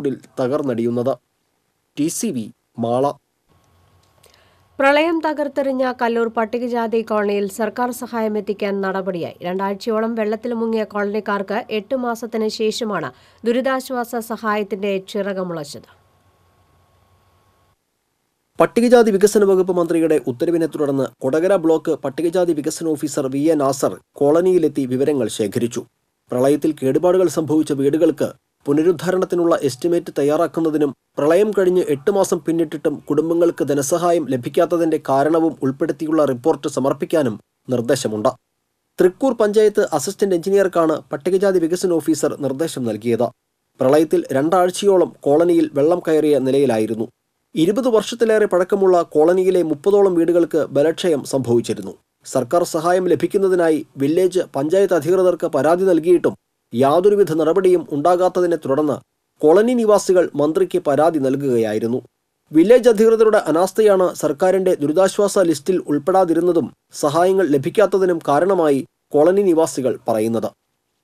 മണിക്കൂറിൽ തകർന്നടിയുന്നത്. TCV മാള. പ്രളയം തകർത്തെറിഞ്ഞ കല്ലൂർ പട്ടികജാതി കോളനിയിൽ സർക്കാർ സഹായം എത്തിക്കാൻ നടപടിയായി. 2 ആഴ്ചയോളം വെള്ളത്തിൽ മുങ്ങിയ കോളനിക്കാർക്ക് 8 മാസത്തിന് ശേഷമാണ് ദുരിതാശ്വാസ സഹായത്തിന്റെ ചിറകുമുളച്ചത്. പട്ടികജാതി വികസന വകുപ്പ് മന്ത്രിയുടെ ഉത്തരവിനെ തുടർന്ന് കൊടകര ബ്ലോക്ക് പട്ടികജാതി വികസന ഓഫീസർ VA നാസർ കോളനിയിലെത്തി വിവരങ്ങൾ ശേഖരിച്ചു. പ്രളയത്തിൽ കേടുപാടുകൾ സംഭവിച്ച വീടുകൾക്ക് പുനരുദ്ധാരണത്തിനുള്ള എസ്റ്റിമേറ്റ് തയ്യാറാക്കുന്നതിനും പ്രളയം കഴിഞ്ഞ് 8 മാസം പിന്നിട്ടിട്ടും കുടുംബങ്ങൾക്ക് ധനസഹായം ലഭിക്കാത്തതിന്റെ കാരണവും ഉൾപ്പെടുത്തിയുള്ള റിപ്പോർട്ട് സമർപ്പിക്കാനും നിർദ്ദേശമുണ്ട്. തൃക്കൂർ പഞ്ചായത്ത് അസിസ്റ്റന്റ് എഞ്ചിനീയർക്കാണ് പട്ടികജാതി വികസന ഓഫീസർ നിർദ്ദേശം നൽകിയത്. പ്രളയത്തിൽ 2 ആഴ്ചയോളം കോളനിയിൽ വെള്ളം കയറിയ നിലയിലായിരുന്നു. 20 വർഷത്തിലേറെ പഴക്കമുള്ള കോളനിയിലെ 30ഓളം വീടുകൾക്ക് ബലക്ഷയം സംഭവിച്ചിരുന്നു. സർക്കാർ സഹായം ലഭിക്കുന്നതിനായി വില്ലേജ് പഞ്ചായത്ത് അധികൃതർക്ക് പരാതി നൽകിയിട്ടും യാതൊരുവിധ നടപടിയും ഉണ്ടാകാത്തതിനെ തുടർന്ന് കോളനി നിവാസികൾ മന്ത്രിക്ക് പരാതി നൽകുകയായിരുന്നു. വില്ലേജ് അധികൃതരുടെ അനാസ്ഥയാണ് സർക്കാരിന്റെ ദുരിതാശ്വാസ ലിസ്റ്റിൽ ഉൾപ്പെടാതിരുന്നതും സഹായങ്ങൾ ലഭിക്കാത്തതിനും കാരണമായി കോളനി നിവാസികൾ പറയുന്നത്.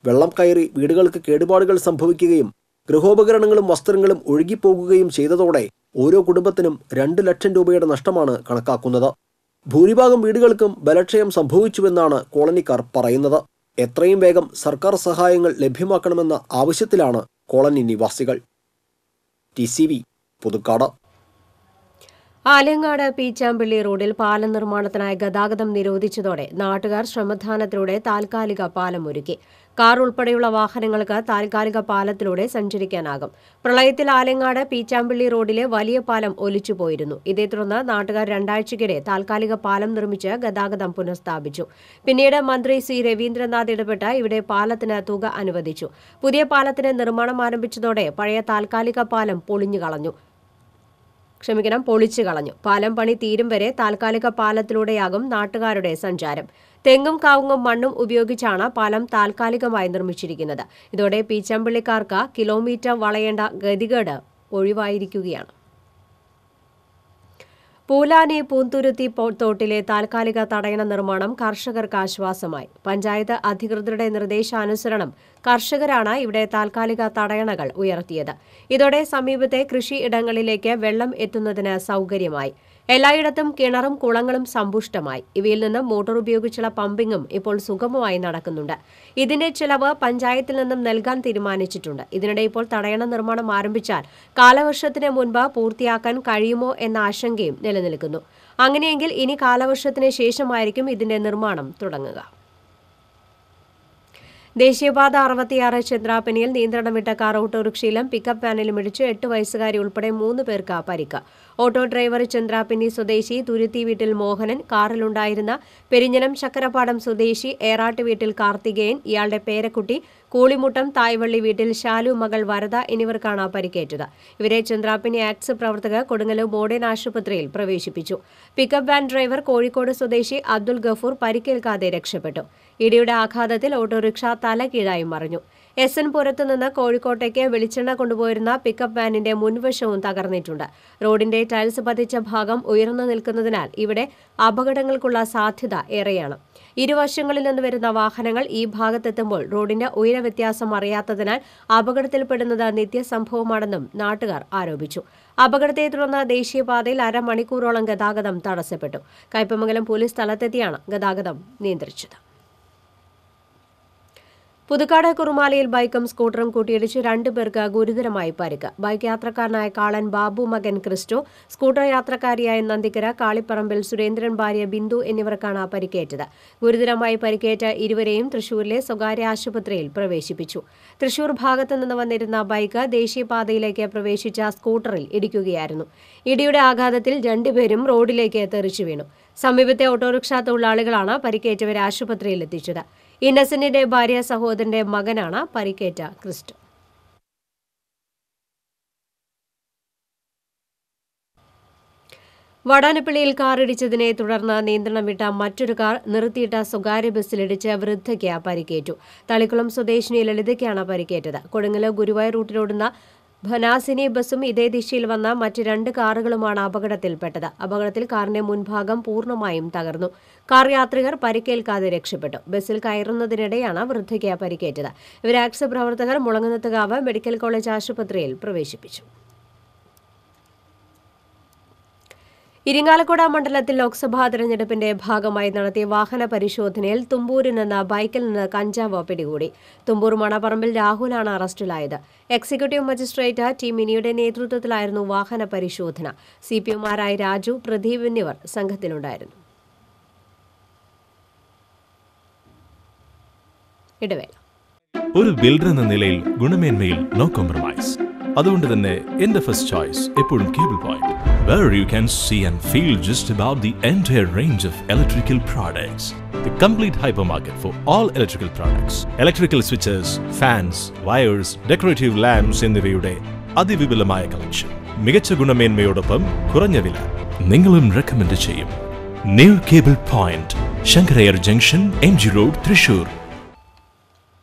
വെള്ളം കയറി വീടുകൾക്ക് കേടുപാടുകൾ സംഭവിക്കുകയും ഗൃഹോപകരണങ്ങളും വസ്ത്രങ്ങളും ഒഴുകിപ്പോകുകയും ചെയ്തതോടെ ഓരോ കുടുംബത്തിനും 2 ലക്ഷം രൂപയുടെ നഷ്ടമാണ് കണക്കാക്കുന്നത്. ഭൂരിഭാഗം വീടുകൾക്കും ബലക്ഷയം സംഭവിച്ചുവെന്നാണ് കോളനിക്കാർ പറയുന്നത്. എത്രയും വേഗം സർക്കാർ സഹായങ്ങൾ ലഭ്യമാക്കണമെന്ന ആവശ്യത്തിലാണ് കോളനി നിവാസികൾ. TCV പുതുക്കാട്. ആലങ്ങാട് പീച്ചാമ്പള്ളി റോഡിൽ പാലം നിർമ്മാണത്തിനായി ഗതാഗതം നിരോധിച്ചതോടെ നാട്ടുകാർ ശ്രമദാനത്തിലൂടെ താൽക്കാലിക പാലം ഒരുക്കി. കാർ ഉൾപ്പെടെയുള്ള വാഹനങ്ങൾക്ക് താൽക്കാലിക പാലത്തിലൂടെ സഞ്ചരിക്കാനാകും. പ്രളയത്തിൽ ആലങ്ങാട് പീച്ചാമ്പള്ളി റോഡിലെ വലിയ പാലം ഒലിച്ചുപോയിരുന്നു. ഇതേ തുടർന്ന് നാട്ടുകാർ 2 ആഴ്ചയ്ക്കിടെ താൽക്കാലിക പാലം നിർമ്മിച്ച് ഗതാഗതം പുനഃസ്ഥാപിച്ചു. പിന്നീട് മന്ത്രി C. രവീന്ദ്രനാഥ് ഇടപെട്ട് ഇവിടെ പാലത്തിന് തുക അനുവദിച്ചു. പുതിയ പാലത്തിന് നിർമ്മാണം ആരംഭിച്ചതോടെ പഴയ താൽക്കാലിക പാലം പൊളിച്ചു കളഞ്ഞു. പാലം പണി തീരും വരെ താൽക്കാലിക പാലത്തിലൂടെയാകും നാട്ടുകാരുടെ സഞ്ചാരം. തെങ്ങും കാവുങ്ങും മണ്ണും ഉപയോഗിച്ചാണ് പാലം താൽക്കാലികമായി നിർമ്മിച്ചിരിക്കുന്നത്. ഇതോടെ പീച്ചമ്പള്ളിക്കാർക്ക് കിലോമീറ്റർ വളയേണ്ട ഗതികേട് ഒഴിവായിരിക്കുകയാണ്. പൂലാനി പൂന്തുരുത്തി തോട്ടിലെ താൽക്കാലിക തടയണ നിർമ്മാണം കർഷകർക്ക് ആശ്വാസമായി. പഞ്ചായത്ത് അധികൃതരുടെ നിർദ്ദേശാനുസരണം കർഷകരാണ് ഇവിടെ താൽക്കാലിക തടയണകൾ ഉയർത്തിയത്. ഇതോടെ സമീപത്തെ കൃഷി ഇടങ്ങളിലേക്ക് വെള്ളം എത്തുന്നതിന് സൗകര്യമായി. എല്ലായിടത്തും കിണറും കുളങ്ങളും സമ്പുഷ്ടമായി. ഇവയിൽ നിന്ന് മോട്ടോർ ഉപയോഗിച്ചുള്ള പമ്പിങ്ങും ഇപ്പോൾ സുഗമമായി നടക്കുന്നുണ്ട്. ഇതിന്റെ ചെലവ് പഞ്ചായത്തിൽ നിന്നും നൽകാൻ തീരുമാനിച്ചിട്ടുണ്ട്. ഇതിനിടെ ഇപ്പോൾ തടയണ നിർമ്മാണം ആരംഭിച്ചാൽ കാലവർഷത്തിന് മുൻപ് പൂർത്തിയാക്കാൻ കഴിയുമോ എന്ന ആശങ്കയും നിലനിൽക്കുന്നു. അങ്ങനെയെങ്കിൽ ഇനി കാലവർഷത്തിന് ശേഷമായിരിക്കും ഇതിന്റെ നിർമ്മാണം തുടങ്ങുക. ദേശീയപാത 66 ചന്ദ്രാപ്പനിയിൽ നിയന്ത്രണം വിട്ട കാർ ഓട്ടോറിക്ഷയിലും പിക്കപ്പ് വാനിലും ഇടിച്ച് 8 വയസ്സുകാരി ഉൾപ്പെടെ 3 പേർക്ക് പരിക്ക്. ഓട്ടോ ഡ്രൈവർ ചന്ദ്രാപ്പിനി സ്വദേശി തുരുത്തി വീട്ടിൽ മോഹനൻ, കാറിലുണ്ടായിരുന്ന പെരിഞ്ഞനം ചക്കരപ്പാടം സ്വദേശി ഏറാട്ട് വീട്ടിൽ കാർത്തികേയൻ, ഇയാളുടെ പേരക്കുട്ടി കൂളിമുട്ടം തായ്വള്ളി വീട്ടിൽ ശാലു മകൾ വരദ എന്നിവർക്കാണ് പരിക്കേറ്റത്. ഇവരെ ചന്ദ്രാപ്പിനി ആക്ട്സ് പ്രവർത്തകർ കൊടുങ്ങല്ലൂർ മോഡേൺ ആശുപത്രിയിൽ പ്രവേശിപ്പിച്ചു. പിക്കപ്പ് വാൻ ഡ്രൈവർ കോഴിക്കോട് സ്വദേശി അബ്ദുൽ ഗഫൂർ പരിക്കേൽക്കാതെ രക്ഷപ്പെട്ടു. ഇടിയുടെ ആഘാതത്തിൽ ഓട്ടോറിക്ഷ തലകീഴായി മറിഞ്ഞു. SN പുരത്തു നിന്ന് കോഴിക്കോട്ടേക്ക് വെളിച്ചെണ്ണ കൊണ്ടുപോയിരുന്ന പിക്കപ്പ് വാനിന്റെ മുൻവശവും തകർന്നിട്ടുണ്ട്. റോഡിന്റെ ടൈൽസ് പതിച്ച ഭാഗം ഉയർന്നു നിൽക്കുന്നതിനാൽ ഇവിടെ അപകടങ്ങൾക്കുള്ള സാധ്യത ഏറെയാണ്. ഇരുവശങ്ങളിൽ നിന്ന് വരുന്ന വാഹനങ്ങൾ ഈ ഭാഗത്തെത്തുമ്പോൾ റോഡിന്റെ ഉയരവ്യത്യാസം അറിയാത്തതിനാൽ അപകടത്തിൽപ്പെടുന്നത് നിത്യസംഭവമാണെന്നും നാട്ടുകാർ ആരോപിച്ചു. അപകടത്തെ തുടർന്ന് ദേശീയപാതയിൽ അരമണിക്കൂറോളം ഗതാഗതം തടസ്സപ്പെട്ടു. കയ്പമംഗലം പോലീസ് സ്ഥലത്തെത്തിയാണ് ഗതാഗതം നിയന്ത്രിച്ചത്. പുതുക്കാട് കുറുമാലയിൽ ബൈക്കും സ്കൂട്ടറും കൂട്ടിയിടിച്ച് 2 പേർക്ക് ഗുരുതരമായി പരിക്ക്. ബൈക്ക് യാത്രക്കാരനായ കാളൻ ബാബു മകൻ ക്രിസ്റ്റോ, സ്കൂട്ടർ യാത്രക്കാരിയായ നന്ദിക്കര കാളിപ്പറമ്പിൽ സുരേന്ദ്രൻ ഭാര്യ ബിന്ദു എന്നിവർക്കാണ് പരിക്കേറ്റത്. ഗുരുതരമായി പരിക്കേറ്റ ഇരുവരെയും തൃശൂരിലെ സ്വകാര്യ ആശുപത്രിയിൽ പ്രവേശിപ്പിച്ചു. തൃശൂർ ഭാഗത്തു നിന്ന് വന്നിരുന്ന ബൈക്ക് ദേശീയപാതയിലേക്ക് പ്രവേശിച്ച സ്കൂട്ടറിൽ ഇടിക്കുകയായിരുന്നു. ഇടിയുടെ ആഘാതത്തിൽ 2 പേരും റോഡിലേക്ക് തെറിച്ചു വീണു. സമീപത്തെ ഓട്ടോറിക്ഷ തൊഴിലാളികളാണ് പരിക്കേറ്റവരെ ആശുപത്രിയിൽ എത്തിച്ചത്. ഇന്നസെന്റിന്റെ ഭാര്യ സഹോദരന്റെ മകനാണ് പരിക്കേറ്റ ക്രിസ്റ്റോ. വടാനപ്പള്ളിയിൽ കാറിടിച്ചതിനെ തുടർന്ന് നിയന്ത്രണം വിട്ട മറ്റൊരു കാർ നിർത്തിയിട്ട സ്വകാര്യ ബസ്സിലിടിച്ച് വൃദ്ധയ്ക്ക് പരിക്കേറ്റു. തളിക്കുളം സ്വദേശിനി ലളിതയ്ക്കാണ് പരിക്കേറ്റത്. കൊടുങ്ങല്ലൂർ ഗുരുവായൂർ റൂട്ടിലോടുന്ന ഭനാസിനി ബസും ഇതേ ദിശയിൽ വന്ന മറ്റ് 2 കാറുകളുമാണ് അപകടത്തിൽപ്പെട്ടത്. അപകടത്തിൽ കാറിന്റെ മുൻഭാഗം പൂർണ്ണമായും തകർന്നു. കാർ യാത്രികർ പരിക്കേൽക്കാതെ രക്ഷപ്പെട്ടു. ബസ്സിൽ കയറുന്നതിനിടെയാണ് വൃദ്ധയ്ക്ക് പരിക്കേറ്റത്. ഇവരാക്സ് പ്രവർത്തകർ മുളങ്ങുന്നത്തുകാവ് മെഡിക്കൽ കോളേജ് ആശുപത്രിയിൽ പ്രവേശിപ്പിച്ചു. ഇരിങ്ങാലക്കുട മണ്ഡലത്തിൽ ലോക്സഭാ തെരഞ്ഞെടുപ്പിന്റെ ഭാഗമായി നടത്തിയ വാഹന പരിശോധനയിൽ തുമ്പൂരിൽ നിന്ന് ബൈക്കിൽ നിന്ന് കഞ്ചാവ് പിടികൂടി. തുമ്പൂർ മണപ്പറമ്പിൽ രാഹുലാണ് അറസ്റ്റിലായത്. എക്സിക്യൂട്ടീവ് മജിസ്ട്രേറ്റ് ടി മിനിയുടെ നേതൃത്വത്തിലായിരുന്നു വാഹന പരിശോധന. സിപിഎമാരായ രാജു, പ്രദീപ് എന്നിവർ സംഘത്തിലുണ്ടായിരുന്നു. ഇടവേള. ഒരു ബിൽഡർ എന്ന നിലയിൽ ഗുണമേന്മയിൽ നോ കോംപ്രമൈസ്. അതുകൊണ്ട് തന്നെ എന്റെ ഫസ്റ്റ് ചോയ്സ് എപ്പോഴും cable point, where you can see and feel just about the entire range of electrical products. The complete hypermarket for all electrical products. Electrical switches, fans, wires, decorative lamps എന്നിവയുടെ അതിവിപുലമായ collection. മികച്ച ഗുണമേന്മയോടൊപ്പം കുറഞ്ഞ വില. നിങ്ങളും recommend ചെയ്യും. New cable point, Sankara Iyer junction, MG road, Thrissur.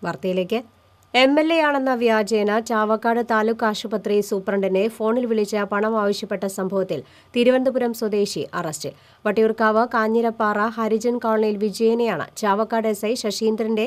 വാർത്തയിലേക്ക്. MLA ആണെന്ന വ്യാജേന ചാവക്കാട് താലൂക്ക് ആശുപത്രി സൂപ്രണ്ടിനെ ഫോണിൽ വിളിച്ച് പണം ആവശ്യപ്പെട്ട സംഭവത്തിൽ തിരുവനന്തപുരം സ്വദേശി അറസ്റ്റിൽ. വട്ടിയൂർക്കാവ് കാഞ്ഞിരപ്പാറ ഹരിജൻ കോളനിയിൽ വിജയനെയാണ് ചാവക്കാട് SI ശശീന്ദ്രന്റെ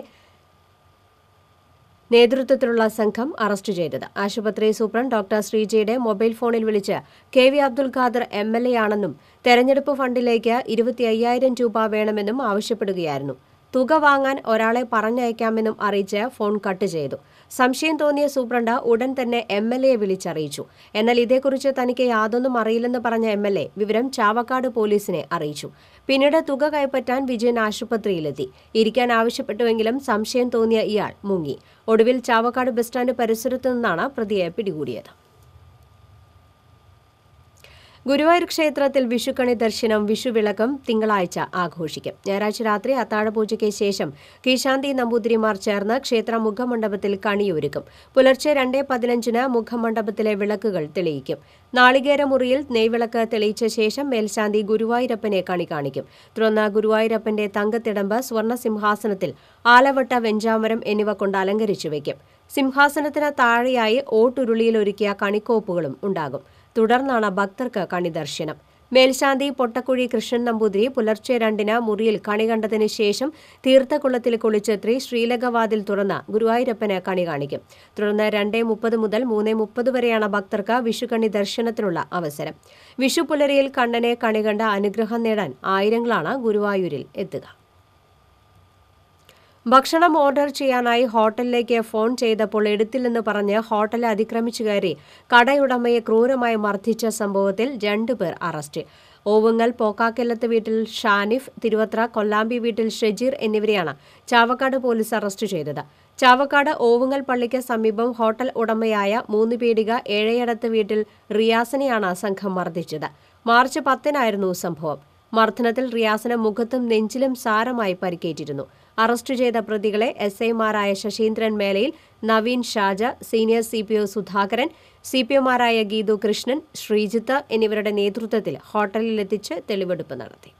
നേതൃത്വത്തിലുള്ള സംഘം അറസ്റ്റ് ചെയ്തത്. ആശുപത്രി സൂപ്രണ്ട് ഡോക്ടർ ശ്രീജയുടെ മൊബൈൽ ഫോണിൽ വിളിച്ച് KV അബ്ദുൽ ഖാദർ MLA ആണെന്നും തെരഞ്ഞെടുപ്പ് ഫണ്ടിലേക്ക് 25,000 രൂപ വേണമെന്നും ആവശ്യപ്പെടുകയായിരുന്നു. തുക വാങ്ങാൻ ഒരാളെ പറഞ്ഞയക്കാമെന്നും അറിയിച്ച് ഫോൺ കട്ട് ചെയ്തു. സംശയം തോന്നിയ സൂപ്രണ്ട് ഉടൻ തന്നെ MLA വിളിച്ചറിയിച്ചു. എന്നാൽ ഇതേക്കുറിച്ച് തനിക്ക് യാതൊന്നും അറിയില്ലെന്ന് പറഞ്ഞ MLA വിവരം ചാവക്കാട് പോലീസിനെ അറിയിച്ചു. പിന്നീട് തുക കൈപ്പറ്റാൻ വിജയൻ ആശുപത്രിയിലെത്തി. ഇരിക്കാൻ ആവശ്യപ്പെട്ടുവെങ്കിലും സംശയം തോന്നിയ ഇയാൾ മുങ്ങി. ഒടുവിൽ ചാവക്കാട് ബസ് സ്റ്റാൻഡ് പരിസരത്തു നിന്നാണ് പ്രതിയെ പിടികൂടിയത്. ഗുരുവായൂർ ക്ഷേത്രത്തിൽ വിഷുക്കണി ദർശനം വിഷുവിളക്കും തിങ്കളാഴ്ച ആഘോഷിക്കും. ഞായറാഴ്ച രാത്രി അത്താഴപൂജയ്ക്ക് ശേഷം കീശാന്തി നമ്പൂതിരിമാർ ചേർന്ന് ക്ഷേത്ര മുഖമണ്ഡപത്തിൽ കണിയൊരുക്കും. പുലർച്ചെ 2:15 മുഖമണ്ഡപത്തിലെ വിളക്കുകൾ തെളിയിക്കും. നാളികേരമുറിയിൽ നെയ്വിളക്ക് തെളിയിച്ച ശേഷം മേൽശാന്തി ഗുരുവായൂരപ്പനെ കണി കാണിക്കും. തുടർന്ന് ഗുരുവായൂരപ്പന്റെ തങ്കത്തിടമ്പ് സ്വർണ്ണ സിംഹാസനത്തിൽ ആലവട്ട, വെഞ്ചാമരം എന്നിവ കൊണ്ട് അലങ്കരിച്ചു വയ്ക്കും. സിംഹാസനത്തിന് താഴെയായി ഓട്ടുരുളിയിലൊരുക്കിയ കണിക്കോപ്പുകളും ഉണ്ടാകും. തുടർന്നാണ് ഭക്തർക്ക് കണി ദർശനം. മേൽശാന്തി പൊട്ടക്കുഴി കൃഷ്ണൻ നമ്പൂതിരി പുലർച്ചെ 2-ന് മുറിയിൽ കണി കണ്ടതിന് ശേഷം തീർത്ഥക്കുളത്തിൽ കുളിച്ചെത്തി ശ്രീലകവാതിൽ തുറന്ന് ഗുരുവായൂരപ്പന് കണി കാണിക്കും. തുടർന്ന് 2:30 മുതൽ 3:30 വരെയാണ് ഭക്തർക്ക് വിഷുക്കണി ദർശനത്തിനുള്ള അവസരം. വിഷു പുലരിയിൽ കണ്ണനെ കണി കണ്ട് അനുഗ്രഹം നേടാൻ ആയിരങ്ങളാണ് ഗുരുവായൂരിൽ എത്തുക. ഭക്ഷണം ഓർഡർ ചെയ്യാനായി ഹോട്ടലിലേക്ക് ഫോൺ ചെയ്തപ്പോൾ എടുത്തില്ലെന്ന് പറഞ്ഞ് ഹോട്ടൽ അതിക്രമിച്ചു കയറി കടയുടമയെ ക്രൂരമായി മർദ്ദിച്ച സംഭവത്തിൽ 2 പേർ അറസ്റ്റ്. ഓവുങ്ങൽ പോക്കാക്കെല്ലത്ത് വീട്ടിൽ ഷാനിഫ്, തിരുവത്ര കൊല്ലാമ്പി വീട്ടിൽ ഷജീർ എന്നിവരെയാണ് ചാവക്കാട് പോലീസ് അറസ്റ്റ് ചെയ്തത്. ചാവക്കാട് ഓവുങ്ങൽ പള്ളിക്ക് സമീപം ഹോട്ടൽ ഉടമയായ 3 പീടിക ഏഴയടത്ത് വീട്ടിൽ റിയാസിനെയാണ് സംഘം മർദ്ദിച്ചത്. മാർച്ച് 10-നായിരുന്നു സംഭവം. മർദ്ദനത്തിൽ റിയാസിന് മുഖത്തും നെഞ്ചിലും സാരമായി പരിക്കേറ്റിരുന്നു. അറസ്റ്റ് ചെയ്ത പ്രതികളെ SIമാരായ ശശീന്ദ്രൻ മേലയിൽ, നവീൻ ഷാജ, സീനിയർ CPO സുധാകരൻ, CPOമാരായ ഗീതു കൃഷ്ണൻ, ശ്രീജിത്ത് എന്നിവരുടെ നേതൃത്വത്തിൽ ഹോട്ടലിലെത്തിച്ച് തെളിവെടുപ്പ് നടത്തി.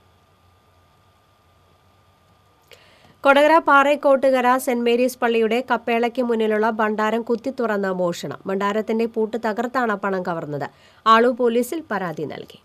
കൊടകര പാറേക്കോട്ടുകര സെന്റ് മേരീസ് പള്ളിയുടെ കപ്പേളയ്ക്ക് മുന്നിലുള്ള ഭണ്ഡാരം കുത്തിത്തുറന്ന് മോഷണം. ഭണ്ഡാരത്തിന്റെ പൂട്ട് തകർത്താണ് പണം കവർന്നത്. ആളു പോലീസിൽ പരാതി നൽകി.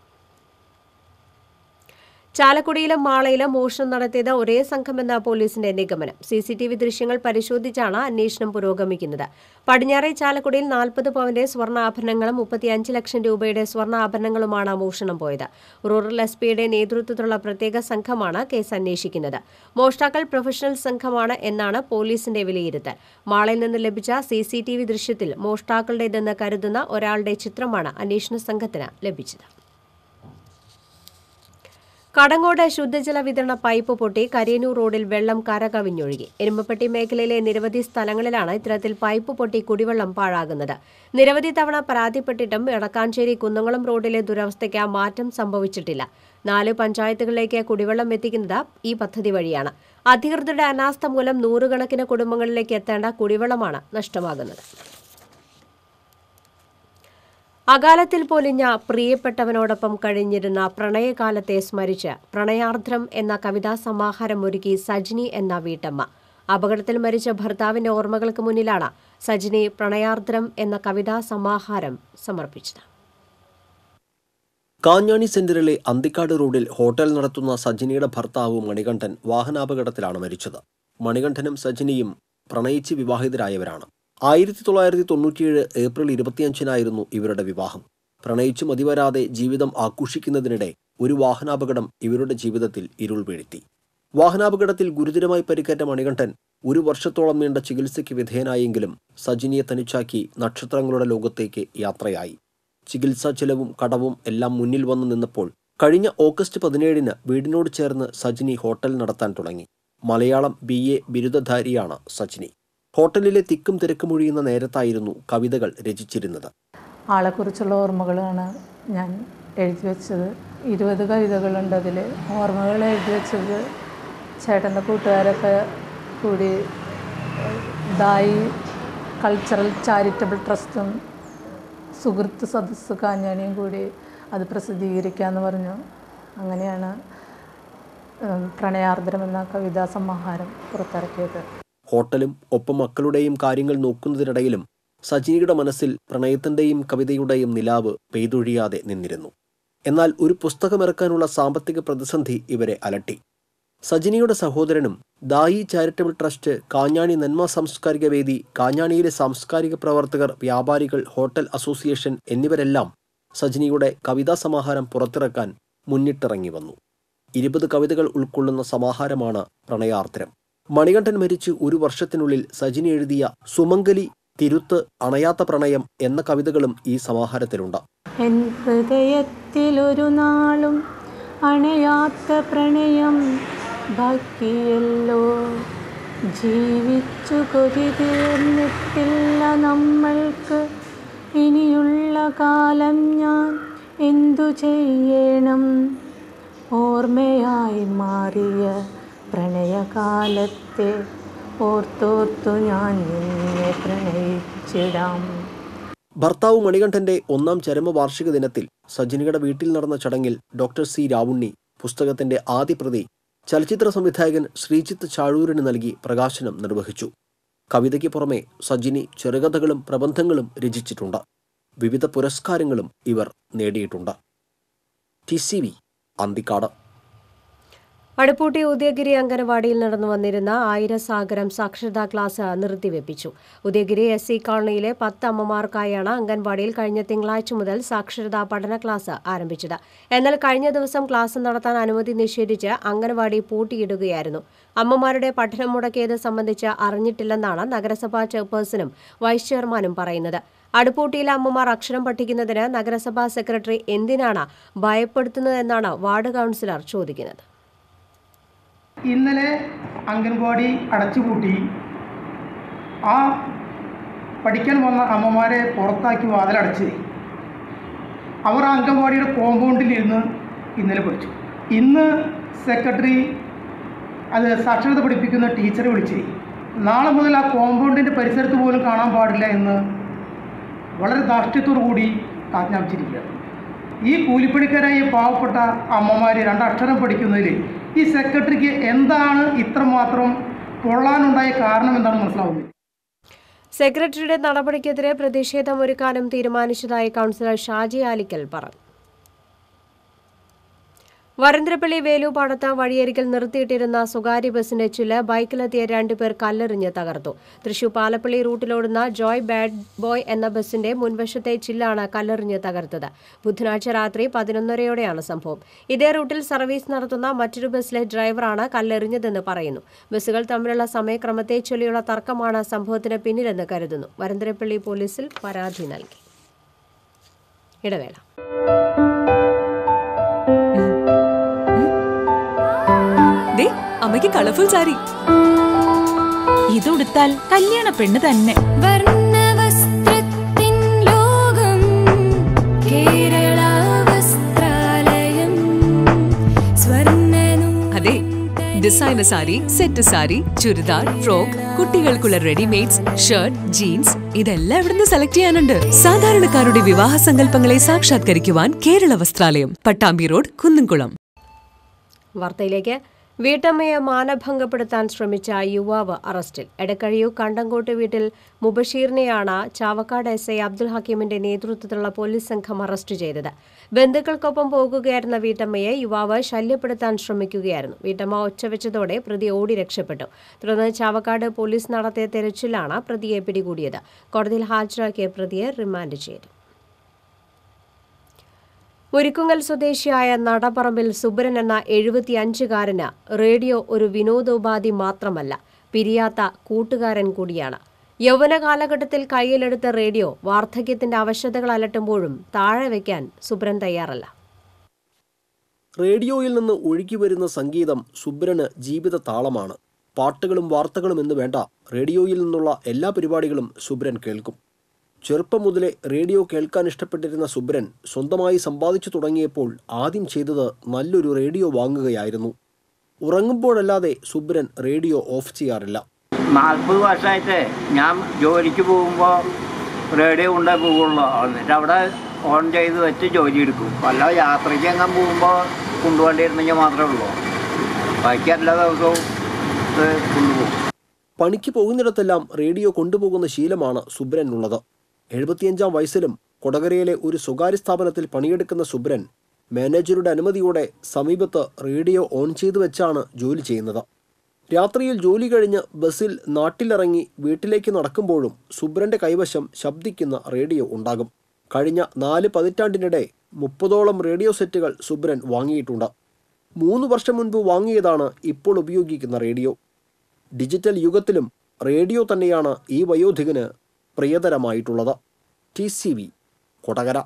ചാലക്കുടിയിലും മാളയിലും മോഷണം നടത്തിയത് ഒരേ സംഘമെന്ന പോലീസിന്റെ നിഗമനം. CCTV ദൃശ്യങ്ങൾ പരിശോധിച്ചാണ് അന്വേഷണം പുരോഗമിക്കുന്നത്. പടിഞ്ഞാറേ ചാലക്കുടിയിൽ 40 പവന്റെ സ്വർണ്ണാഭരണങ്ങളും 35 ലക്ഷം രൂപയുടെ സ്വർണ്ണാഭരണങ്ങളുമാണ് മോഷണം പോയത്. റൂറൽ SPയുടെ നേതൃത്വത്തിലുള്ള പ്രത്യേക സംഘമാണ് കേസ് അന്വേഷിക്കുന്നത്. മോഷ്ടാക്കൾ പ്രൊഫഷണൽ സംഘമാണ് എന്നാണ് പോലീസിന്റെ വിലയിരുത്തൽ. മാളയിൽ നിന്ന് ലഭിച്ച CCTV ദൃശ്യത്തിൽ മോഷ്ടാക്കളുടേതെന്ന് കരുതുന്ന ഒരാളുടെ ചിത്രമാണ് അന്വേഷണ സംഘത്തിന് ലഭിച്ചത്. കടങ്ങോട് ശുദ്ധജല വിതരണ പൈപ്പ് പൊട്ടി കരിയന്നൂർ റോഡിൽ വെള്ളം കരകവിഞ്ഞൊഴുകി. എരുമപ്പെട്ടി മേഖലയിലെ നിരവധി സ്ഥലങ്ങളിലാണ് ഇത്തരത്തിൽ പൈപ്പ് പൊട്ടി കുടിവെള്ളം പാഴാകുന്നത്. നിരവധി തവണ പരാതിപ്പെട്ടിട്ടും എടക്കാഞ്ചേരി കുന്നംകുളം റോഡിലെ ദുരവസ്ഥയ്ക്ക് മാറ്റം സംഭവിച്ചിട്ടില്ല. 4 പഞ്ചായത്തുകളിലേക്ക് കുടിവെള്ളം എത്തിക്കുന്നത് ഈ പദ്ധതി വഴിയാണ്. അധികൃതരുടെ അനാസ്ഥ മൂലം 100 കണക്കിന് കുടുംബങ്ങളിലേക്ക് എത്തേണ്ട കുടിവെള്ളമാണ് നഷ്ടമാകുന്നത്. അകാലത്തിൽ പൊലിഞ്ഞ പ്രിയപ്പെട്ടവനോടൊപ്പം കഴിഞ്ഞിരുന്ന പ്രണയകാലത്തെ സ്മരിച്ച് പ്രണയാർദ്രം എന്ന കവിതാ സമാഹാരം ഒരുക്കി സജിനി എന്ന വീട്ടമ്മ. അപകടത്തിൽ മരിച്ച ഭർത്താവിന്റെ ഓർമ്മകൾക്ക് മുന്നിലാണ് സജിനി പ്രണയാർദ്രം എന്ന കവിതാ സമാഹാരം സമർപ്പിച്ചത്. കാഞ്ഞാണി സെന്ററിലെ അന്തിക്കാട് റോഡിൽ ഹോട്ടൽ നടത്തുന്ന സജിനിയുടെ ഭർത്താവ് മണികണ്ഠൻ വാഹനാപകടത്തിലാണ് മരിച്ചത്. മണികണ്ഠനും സജിനിയും പ്രണയിച്ച് വിവാഹിതരായവരാണ്. 1997 ഏപ്രിൽ 25-നായിരുന്നു ഇവരുടെ വിവാഹം. പ്രണയിച്ചു മതിവരാതെ ജീവിതം ആഘോഷിക്കുന്നതിനിടെ ഒരു വാഹനാപകടം ഇവരുടെ ജീവിതത്തിൽ ഇരുൾ വീഴ്ത്തി. വാഹനാപകടത്തിൽ ഗുരുതരമായി പരിക്കേറ്റ മണികണ്ഠൻ 1 വർഷത്തോളം നീണ്ട ചികിത്സയ്ക്ക് വിധേയനായെങ്കിലും സജിനിയെ തനിച്ചാക്കി നക്ഷത്രങ്ങളുടെ ലോകത്തേക്ക് യാത്രയായി. ചികിത്സാ ചെലവും കടവും എല്ലാം മുന്നിൽ വന്നു നിന്നപ്പോൾ കഴിഞ്ഞ ഓഗസ്റ്റ് 17-ന് വീടിനോട് ചേർന്ന് സജിനി ഹോട്ടൽ നടത്താൻ തുടങ്ങി. മലയാളം BA ബിരുദധാരിയാണ് സജിനി. ഹോട്ടലിലെ തിക്കും തിരക്കുമൊഴിയുന്ന നേരത്തായിരുന്നു കവിതകൾ രചിച്ചിരുന്നത്. ആളെക്കുറിച്ചുള്ള ഓർമ്മകളാണ് ഞാൻ എഴുതി വെച്ചത്. 20 കവിതകളുണ്ട്. അതിൽ ഓർമ്മകൾ എഴുതി വെച്ചത് ചേട്ടൻ്റെ കൂട്ടുകാരൊക്കെ കൂടി ദായി കൾച്ചറൽ ചാരിറ്റബിൾ ട്രസ്റ്റും സുഹൃത്ത് സദസ്സ് കാഞ്ഞാണിയും കൂടി അത് പ്രസിദ്ധീകരിക്കാമെന്ന് പറഞ്ഞു. അങ്ങനെയാണ് പ്രണയാർദ്രം എന്ന കവിതാ സമാഹാരം പുറത്തിറക്കിയത്. ഹോട്ടലും ഒപ്പം മക്കളുടെയും കാര്യങ്ങൾ നോക്കുന്നതിനിടയിലും സജിനിയുടെ മനസ്സിൽ പ്രണയത്തിൻ്റെയും കവിതയുടെയും നിലാവ് പെയ്തൊഴിയാതെ നിന്നിരുന്നു. എന്നാൽ ഒരു പുസ്തകമിറക്കാനുള്ള സാമ്പത്തിക പ്രതിസന്ധി ഇവരെ അലട്ടി. സജിനിയുടെ സഹോദരനും ദായി ചാരിറ്റബിൾ ട്രസ്റ്റ്, കാഞ്ഞാണി നന്മ സാംസ്കാരിക വേദി, കാഞ്ഞാണിയിലെ സാംസ്കാരിക പ്രവർത്തകർ, വ്യാപാരികൾ, ഹോട്ടൽ അസോസിയേഷൻ എന്നിവരെല്ലാം സജിനിയുടെ കവിതാ സമാഹാരം പുറത്തിറക്കാൻ മുന്നിട്ടിറങ്ങി വന്നു. 20 കവിതകൾ ഉൾക്കൊള്ളുന്ന സമാഹാരമാണ് പ്രണയാർദ്രം. മണികണ്ഠൻ മരിച്ച് 1 വർഷത്തിനുള്ളിൽ സജിനി എഴുതിയ സുമംഗലി, തിരുത്ത്, അണയാത്ത പ്രണയം എന്ന കവിതകളും ഈ സമാഹാരത്തിലുണ്ട്. എൻ ഹൃദയത്തിലൊരു നാളും അണയാത്ത പ്രണയം ബാക്കിയല്ലോ, ജീവിച്ചു കൊതി തീർന്നിട്ടില്ല നമ്മൾക്ക്, ഇനിയുള്ള കാലം ഞാൻ എന്തു ചെയ്യണം, ഓർമ്മയായി മാറിയ പ്രണയകാലത്തെ ഓർത്തോർത്തു ഞാൻ നിന്നെ പ്രണയിച്ചിടാം. ഭർത്താവ് മണികണ്ഠന്റെ 1-ാം ചരമവാർഷിക ദിനത്തിൽ സജിനിയുടെ വീട്ടിൽ നടന്ന ചടങ്ങിൽ ഡോക്ടർ C. രാവുണ്ണി പുസ്തകത്തിന്റെ ആദ്യ പ്രതി ചലച്ചിത്ര സംവിധായകൻ ശ്രീജിത്ത് ചാഴൂരിന് നൽകി പ്രകാശനം നിർവഹിച്ചു. കവിതയ്ക്ക് പുറമെ സജിനി ചെറുകഥകളും പ്രബന്ധങ്ങളും രചിച്ചിട്ടുണ്ട്. വിവിധ പുരസ്കാരങ്ങളും ഇവർ നേടിയിട്ടുണ്ട്. TCV അന്തിക്കാട്. അടുപ്പൂട്ടി ഉദയഗിരി അംഗനവാടിയിൽ നടന്നു വന്നിരുന്ന ആയിരസാഗരം സാക്ഷരതാ ക്ലാസ് നിർത്തിവെപ്പിച്ചു. ഉദയഗിരി SC കോളനിയിലെ 10 അമ്മമാർക്കായാണ് അംഗൻവാടിയിൽ കഴിഞ്ഞ തിങ്കളാഴ്ച മുതൽ സാക്ഷരതാ പഠന ക്ലാസ് ആരംഭിച്ചത്. എന്നാൽ കഴിഞ്ഞ ദിവസം ക്ലാസ് നടത്താൻ അനുമതി നിഷേധിച്ച് അംഗൻവാടി പൂട്ടിയിടുകയായിരുന്നു. അമ്മമാരുടെ പഠനം മുടക്കിയത് സംബന്ധിച്ച് അറിഞ്ഞിട്ടില്ലെന്നാണ് നഗരസഭാ ചെയർപേഴ്സണും വൈസ് ചെയർമാനും പറയുന്നത്. അടുപ്പൂട്ടിയിലെ അമ്മമാർ അക്ഷരം പഠിക്കുന്നതിന് നഗരസഭാ സെക്രട്ടറി എന്തിനാണ് ഭയപ്പെടുത്തുന്നതെന്നാണ് വാർഡ് കൗൺസിലർ ചോദിക്കുന്നത്. ഇന്നലെ അംഗൻവാടി അടച്ചുപൂട്ടി ആ പഠിക്കാൻ വന്ന അമ്മമാരെ പുറത്താക്കി വാതിലടച്ച് അവർ ആ അംഗൻവാടിയുടെ കോമ്പൗണ്ടിലിരുന്ന് ഇന്നലെ പഠിച്ചു. ഇന്ന് സെക്രട്ടറി അത് സാക്ഷരത പഠിപ്പിക്കുന്ന ടീച്ചറെ വിളിച്ച് നാളെ മുതൽ ആ കോമ്പൗണ്ടിൻ്റെ പരിസരത്ത് പോലും കാണാൻ പാടില്ല എന്ന് വളരെ ധാർഷ്ട്യത്തോടു കൂടി ആജ്ഞാപിച്ചിരിക്കുകയാണ്. ഈ കൂലിപ്പണിക്കാരായ പാവപ്പെട്ട അമ്മമാർ 2 അക്ഷരം പഠിക്കുന്നതിൽ ഈ സെക്രട്ടറിക്ക് എന്താണ് ഇത്രമാത്രം പൊള്ളാനുണ്ടായ കാരണം എന്താണെന്ന് മനസ്സിലാവുന്നില്ല. സെക്രട്ടറിയുടെ നടപടിക്കെതിരെ പ്രതിഷേധമൊരുക്കാനും തീരുമാനിച്ചതായി കൗൺസിലർ ഷാജി ആലിക്കൽ പറഞ്ഞു. വരന്തരപ്പള്ളി വേലുപാടത്ത് വഴിയരികിൽ നിർത്തിയിട്ടിരുന്ന സ്വകാര്യ ബസിന്റെ ചില്ല് ബൈക്കിലെത്തിയ 2 പേർ കല്ലെറിഞ്ഞ് തകർത്തു. തൃശൂർ പാലപ്പള്ളി റൂട്ടിലോടുന്ന ജോയ് ബാഡ് ബോയ് എന്ന ബസിന്റെ മുൻവശത്തെ ചില്ലാണ് കല്ലെറിഞ്ഞ് തകർത്തത്. ബുധനാഴ്ച രാത്രി 11:30-യോടെയാണ് സംഭവം. ഇതേ റൂട്ടിൽ സർവീസ് നടത്തുന്ന മറ്റൊരു ബസ്സിലെ ഡ്രൈവറാണ് കല്ലെറിഞ്ഞതെന്ന് പറയുന്നു. ബസ്സുകൾ തമ്മിലുള്ള സമയക്രമത്തെ ചൊല്ലിയുള്ള തർക്കമാണ് സംഭവത്തിന് പിന്നിലെന്ന് കരുതുന്നു. വരന്തരപ്പള്ളി പോലീസിൽ പരാതി നൽകി. ഇടവേള. അമ്മയ്ക്ക് കളർഫുൾ സാരി ഇതുടുത്താൽ കല്യാണ പെണ്ണ് തന്നെ. അതെ, designer sari, set sari, churidar, frock, കുട്ടികൾക്കുള്ള റെഡിമെയ്ഡ്സ്, ഷർട്ട്, ജീൻസ് ഇതെല്ലാം ഇവിടുന്ന് സെലക്ട് ചെയ്യാനുണ്ട്. സാധാരണക്കാരുടെ വിവാഹ സങ്കല്പങ്ങളെ സാക്ഷാത്കരിക്കുവാൻ കേരള വസ്ത്രാലയം, പട്ടാമ്പി റോഡ്, കുന്നംകുളം. വാർത്തയിലേക്ക്. വീട്ടമ്മയെ മാനഭംഗപ്പെടുത്താൻ ശ്രമിച്ച യുവാവ് അറസ്റ്റിൽ. എടക്കഴിയൂർ കണ്ടങ്കോട്ട് വീട്ടിൽ മുബഷീറിനെയാണ് ചാവക്കാട് എസ് ഐ അബ്ദുൽ ഹക്കീമിന്റെ നേതൃത്വത്തിലുള്ള പോലീസ് സംഘം അറസ്റ്റ് ചെയ്തത്. ബന്ധുക്കൾക്കൊപ്പം പോകുകയായിരുന്ന വീട്ടമ്മയെ യുവാവ് ശല്യപ്പെടുത്താൻ ശ്രമിക്കുകയായിരുന്നു. വീട്ടമ്മ ഒച്ചവെച്ചതോടെ പ്രതി ഓടി രക്ഷപ്പെട്ടു. തുടർന്ന് ചാവക്കാട് പോലീസ് നടത്തിയ തെരച്ചിലാണ് പ്രതിയെ പിടികൂടിയത്. കോടതിയിൽ ഹാജരാക്കിയ പ്രതിയെ റിമാൻഡ് ചെയ്തു. മുരിക്കുങ്ങൽ സ്വദേശിയായ നടപ്പറമ്പിൽ സുബ്രൻ എന്ന 75-കാരന് റേഡിയോ ഒരു വിനോദോപാധി മാത്രമല്ല, പിരിയാത്ത കൂട്ടുകാരൻ കൂടിയാണ്. യൗവന കാലഘട്ടത്തിൽ കയ്യിലെടുത്ത റേഡിയോ വാർദ്ധക്യത്തിന്റെ അവശതകൾ അലട്ടുമ്പോഴും താഴെ വയ്ക്കാൻ സുബ്രൻ തയ്യാറല്ല. റേഡിയോയിൽ നിന്ന് ഒഴുകി വരുന്ന സംഗീതം സുബ്രന് ജീവിത താളമാണ്. പാട്ടുകളും വാർത്തകളും എന്ന് വേണ്ട, റേഡിയോയിൽ നിന്നുള്ള എല്ലാ പരിപാടികളും സുബ്രൻ കേൾക്കും. ചെറുപ്പം മുതലേ റേഡിയോ കേൾക്കാൻ ഇഷ്ടപ്പെട്ടിരുന്ന സുബ്രൻ സ്വന്തമായി സമ്പാദിച്ചു തുടങ്ങിയപ്പോൾ ആദ്യം ചെയ്തത് നല്ലൊരു റേഡിയോ വാങ്ങുകയായിരുന്നു. ഉറങ്ങുമ്പോഴല്ലാതെ സുബ്രൻ റേഡിയോ ഓഫ് ചെയ്യാറില്ല. 40 വർഷമായിട്ട് ഞാൻ ജോലിക്ക് പോകുമ്പോൾ റേഡിയോ കൊണ്ടേ പോകുള്ളൂ. എന്നിട്ട് അവിടെ ഓൺ ചെയ്ത് വെച്ച് ജോലി എടുക്കും. വല്ല യാത്രയ്ക്ക് എങ്ങാൻ പോകുമ്പോൾ കൊണ്ടുപോകേണ്ടിയിരുന്നെങ്കിൽ മാത്രമേ ഉള്ളൂ. ബാക്കി എല്ലാ ദിവസവും കൊണ്ടുപോകും. പണിക്ക് പോകുന്നിടത്തെല്ലാം റേഡിയോ കൊണ്ടുപോകുന്ന ശീലമാണ് സുബ്രനുള്ളത്. 75-ാം വയസ്സിലും കൊടകരയിലെ ഒരു സ്വകാര്യ സ്ഥാപനത്തിൽ പണിയെടുക്കുന്ന സുബ്രൻ മാനേജറുടെ അനുമതിയോടെ സമീപത്ത് റേഡിയോ ഓൺ ചെയ്തു വെച്ചാണ് ജോലി ചെയ്യുന്നത്. രാത്രിയിൽ ജോലി കഴിഞ്ഞ് ബസ്സിൽ നാട്ടിലിറങ്ങി വീട്ടിലേക്ക് നടക്കുമ്പോഴും സുബ്രന്റെ കൈവശം ശബ്ദിക്കുന്ന റേഡിയോ ഉണ്ടാകും. കഴിഞ്ഞ 4 പതിറ്റാണ്ടിനിടെ 30ഓളം റേഡിയോ സെറ്റുകൾ സുബ്രൻ വാങ്ങിയിട്ടുണ്ട്. 3 വർഷം മുൻപ് വാങ്ങിയതാണ് ഇപ്പോൾ ഉപയോഗിക്കുന്ന റേഡിയോ. ഡിജിറ്റൽ യുഗത്തിലും റേഡിയോ തന്നെയാണ് ഈ വയോധികന് പ്രിയതരമായിട്ടുള്ളത്. TCV കൊടകര.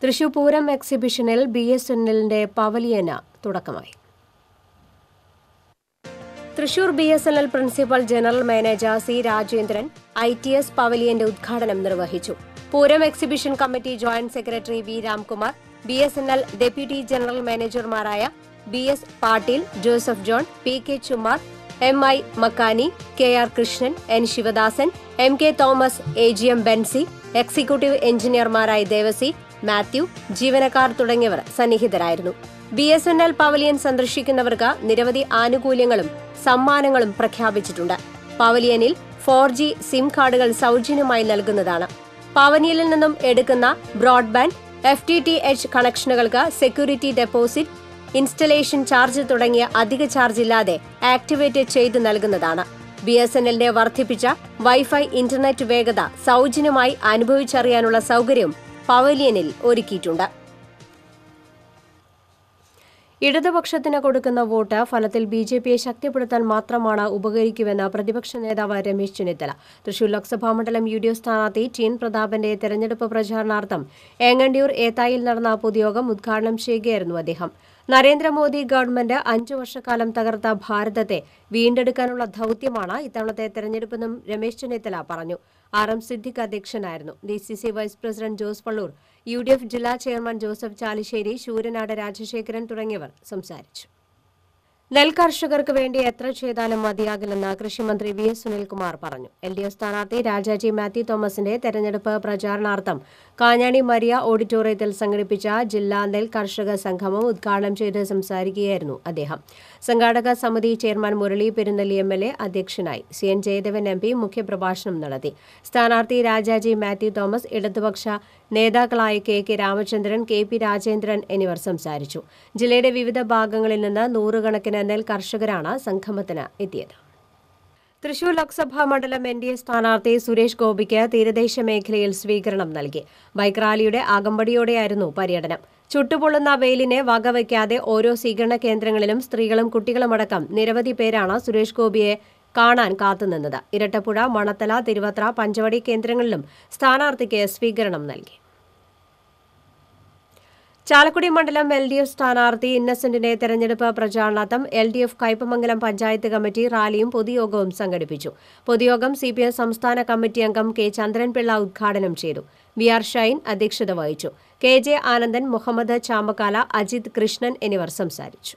തൃശൂർ പൂരം എക്സിബിഷനിൽ BSNLന്റെ പവലിയന് തുടക്കമായി. Thrissur BSNL principal general manager C. Rajendran ITS പവലിയന്റെ ഉദ്ഘാടനം നിർവഹിച്ചു. Pooram exhibition committee joint secretary V. Ramkumar, BSNL deputy general മാനേജർമാരായ BS Patil, Joseph John, PK Chumar, MI Makkani, KR Krishnan, N. Sivadasan, MK Thomas, AGM Bency, executive എഞ്ചിനീയർമാരായ ദേവസി, മാത്യു, ജീവനക്കാർ തുടങ്ങിയവർ സന്നിഹിതരായിരുന്നു. BSNL പവലിയൻ സന്ദർശിക്കുന്നവർക്ക് നിരവധി ആനുകൂല്യങ്ങളും സമ്മാനങ്ങളും പ്രഖ്യാപിച്ചിട്ടുണ്ട്. പവലിയനിൽ 4G സിം കാർഡുകൾ സൗജന്യമായി നൽകുന്നതാണ്. പവലിയനിൽ നിന്നും എടുക്കുന്ന ബ്രോഡ്ബാൻഡ്, FTTH കണക്ഷനുകൾക്ക് സെക്യൂരിറ്റി ഡെപ്പോസിറ്റ്, ഇൻസ്റ്റലേഷൻ ചാർജ് തുടങ്ങിയ അധിക ചാർജ് ഇല്ലാതെ ആക്ടിവേറ്റ് ചെയ്ത് നൽകുന്നതാണ്. BSNLന്റെ വർദ്ധിപ്പിച്ച വൈഫൈ ഇന്റർനെറ്റ് വേഗത സൗജന്യമായി അനുഭവിച്ചറിയാനുള്ള സൗകര്യം പവലിയനിൽ ഒരുക്കിയിട്ടുണ്ട്. ഇടതുപക്ഷത്തിന് കൊടുക്കുന്ന വോട്ട് ഫലത്തിൽ BJPയെ ശക്തിപ്പെടുത്താൻ മാത്രമാണ് ഉപകരിക്കുമെന്ന് പ്രതിപക്ഷ നേതാവ് രമേശ് ചെന്നിത്തല. തൃശൂർ ലോക്സഭാ മണ്ഡലം UDF സ്ഥാനാർത്ഥി TN പ്രതാപന്റെ തെരഞ്ഞെടുപ്പ് പ്രചാരണാർത്ഥം ഏങ്ങണ്ടിയൂർ ഏത്തായിൽ നടന്ന പൊതുയോഗം ഉദ്ഘാടനം ചെയ്യുകയായിരുന്നു അദ്ദേഹം. നരേന്ദ്രമോദി ഗവൺമെന്റ് 5 വർഷക്കാലം തകർത്ത ഭാരതത്തെ വീണ്ടെടുക്കാനുള്ള ദൌത്യമാണ് ഇത്തവണത്തെ തെരഞ്ഞെടുപ്പെന്നും രമേശ് ചെന്നിത്തല പറഞ്ഞു. RM സിദ്ദിഖ് അധ്യക്ഷനായിരുന്നു. DCC vice president Jose Palloor, UDF ജില്ലാ ചെയർമാൻ ജോസഫ് ചാലിശ്ശേരി, ശൂരനാട് രാജശേഖരൻ തുടങ്ങിയവർ സംസാരിച്ചു. നെൽകർഷകർക്ക് വേണ്ടി എത്ര ചെയ്താലും മതിയാകില്ലെന്ന് കൃഷിമന്ത്രി VS സുനിൽകുമാർ പറഞ്ഞു. LDF സ്ഥാനാർത്ഥി രാജാജി മാത്യു തോമസിന്റെ തെരഞ്ഞെടുപ്പ് പ്രചാരണാർത്ഥം കാഞ്ഞാണി മരിയ ഓഡിറ്റോറിയത്തിൽ സംഘടിപ്പിച്ച ജില്ലാ നെൽ കർഷക സംഗമം ഉദ്ഘാടനം ചെയ്ത് സംസാരിക്കുകയായിരുന്നു അദ്ദേഹം. സംഘാടക സമിതി ചെയർമാൻ മുരളി പെരുന്നല്ലി MLA അധ്യക്ഷനായി. CN ജയദേവൻ MP മുഖ്യപ്രഭാഷണം നടത്തി. സ്ഥാനാർത്ഥി രാജാജി മാത്യു തോമസ്, ഇടതുപക്ഷ നേതാക്കളായ KK രാമചന്ദ്രൻ, KP രാജേന്ദ്രൻ എന്നിവർ സംസാരിച്ചു. ജില്ലയുടെ വിവിധ ഭാഗങ്ങളിൽ നിന്ന് നൂറുകണക്കിന് നെൽ കർഷകരാണ് സംഗമത്തിന് എത്തിയത്. തൃശൂർ ലോക്സഭാ മണ്ഡലം NDA സ്ഥാനാർത്ഥി സുരേഷ് ഗോപിക്ക് തീരദേശ മേഖലയിൽ സ്വീകരണം നൽകി. ബൈക്ക് റാലിയുടെ അകമ്പടിയോടെയായിരുന്നു പര്യടനം. ചുട്ടുപൊള്ളുന്ന വെയിലിനെ വകവയ്ക്കാതെ ഓരോ സ്വീകരണ കേന്ദ്രങ്ങളിലും സ്ത്രീകളും കുട്ടികളുമടക്കം നിരവധി പേരാണ് സുരേഷ് ഗോപിയെ കാണാൻ കാത്തുനിന്നത്. ഇരട്ടപ്പുഴ, മണത്തല, തിരുവത്ര, പഞ്ചവടി കേന്ദ്രങ്ങളിലും സ്ഥാനാർത്ഥിക്ക് സ്വീകരണം നൽകി. ചാലക്കുടി മണ്ഡലം LDF സ്ഥാനാർത്ഥി ഇന്നസെന്റിന്റെ തെരഞ്ഞെടുപ്പ് പ്രചാരണാർത്ഥം LDF കയ്പമംഗലം പഞ്ചായത്ത് കമ്മിറ്റി റാലിയും പൊതുയോഗവും സംഘടിപ്പിച്ചു. പൊതുയോഗം CPM സംസ്ഥാന കമ്മിറ്റി അംഗം K. ചന്ദ്രൻപിള്ള ഉദ്ഘാടനം ചെയ്തു. VR ഷൈൻ അധ്യക്ഷത വഹിച്ചു. KJ ആനന്ദൻ, മുഹമ്മദ് ചാമ്പക്കാല, അജിത് കൃഷ്ണൻ എന്നിവർ സംസാരിച്ചു.